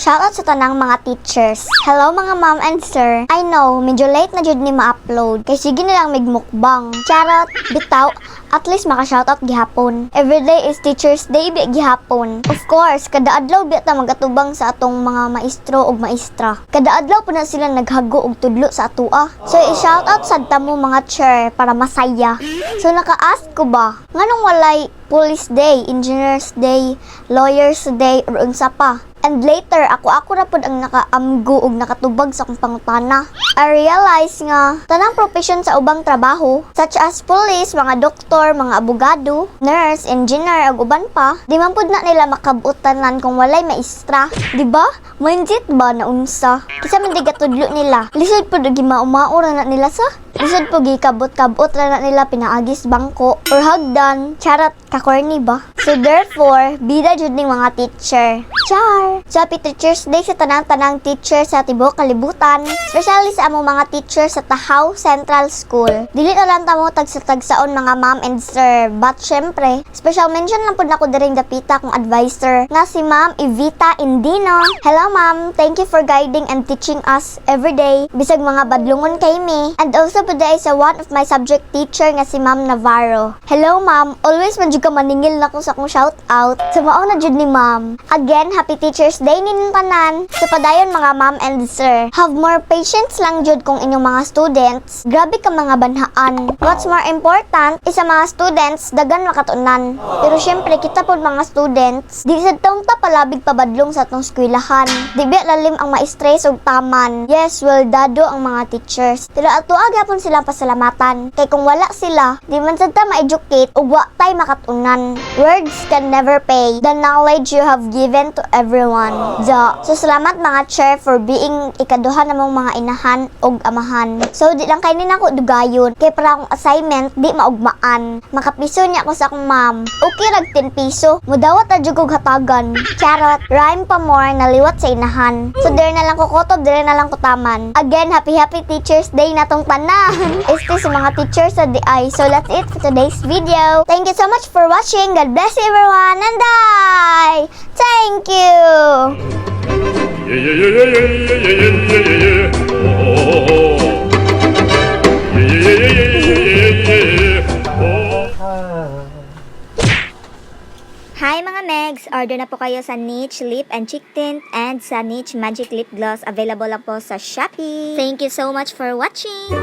Shoutout sa tanang mga teachers. Hello mga ma'am and sir. I know, medyo late na jud ni ma-upload. Kay sige nilang migmukbang. Charot, bitaw, at least maka-shoutout gihapon. Everyday is Teacher's Day bi gihapon. Of course, kada adlaw bi ta magatubang sa atong mga maestro ug maestra. Kada adlaw po na sila naghago og tudlo sa atua. So i-shoutout sad ta mo mga chair para masaya. So naka-ask ko ba, nganong walay Police Day, Engineers Day, Lawyers Day, or unsa pa? And later, ako na pod ang nakaamgo ug nakatubag sa akong pangutana. I realize nga, tanang profession sa ubang trabaho, such as police, mga doktor, mga abogado, nurse, engineer, ug uban pa, di man pod na nila makabutanan kung walay maestra. Di ba? Mindset ba na unsa? Kisa man di gatudlo nila. Lisod pod og gimao-mao ra na nila sa lisod po gikabot-kabot ra na nila pinaagis bangko or hagdan. Charot, kakorni ba? So therefore, bida jud ning mga teacher. Char! So happy Teacher's Day sa tanang-tanang teacher sa tibuok kalibutan. Especially sa among mga teacher sa Tahaw Central School. Dili na lang tamo tagsa-tagsaon mga ma'am and sir. But syempre, special mention lang po na ko diring dapita kong advisor nga si Ma'am Evita Indino. Hello ma'am, thank you for guiding and teaching us every day. Bisag mga badlungon kay me. And also po dahil sa one of my subject teacher nga si Ma'am Navarro. Hello ma'am, always man jud ka maningil na ko sa akong shout out. So mao na jud ni ma'am. Again, happy Teacher's Day ninyong tanan. So padayon mga ma'am and sir, have more patience lang jud kung inyong mga students. Grabe ka mga banhaan. What's more important is sa mga students dagan makatunan. Pero syempre kita pod mga students, di sad taong ta palabig pabadlong sa atong eskwelahan. Di biya lalim ang ma-stress ug taman. Yes, well dado ang mga teachers. Pero ato agapon silang pasalamatan. Kay kung wala sila, di man sad ta ma-educate ug wa tay makatunan. Words can never pay the knowledge you have given to everyone. So salamat mga chair for being ikaduha namong mga inahan og amahan. So di lang kay nina ko dugayon. Kay para akong assignment di maugmaan. Makapiso niya ako sa akong ma'am. Okay rag 10 piso. Mudawat na jud og hatagan. Charot, rhyme pa more naliwat sa inahan. So dire na lang ko kotob, dire na lang ko taman. Again, happy Teacher's Day natong tanan. Este sa mga teachers sa DI. So that's it for today's video. Thank you so much for watching. God bless you everyone and bye. Thank you. Yeah, yeah, yeah, yeah, yeah, yeah, yeah, yeah, yeah, yeah. Oh, yeah, yeah, yeah, yeah, yeah, yeah, yeah. Oh. Hi mga Megs! Order na po kayo sa Niche Lip and Cheek Tint and sa Niche Magic Lip Gloss. Available lang po sa Shopee. Thank you so much for watching!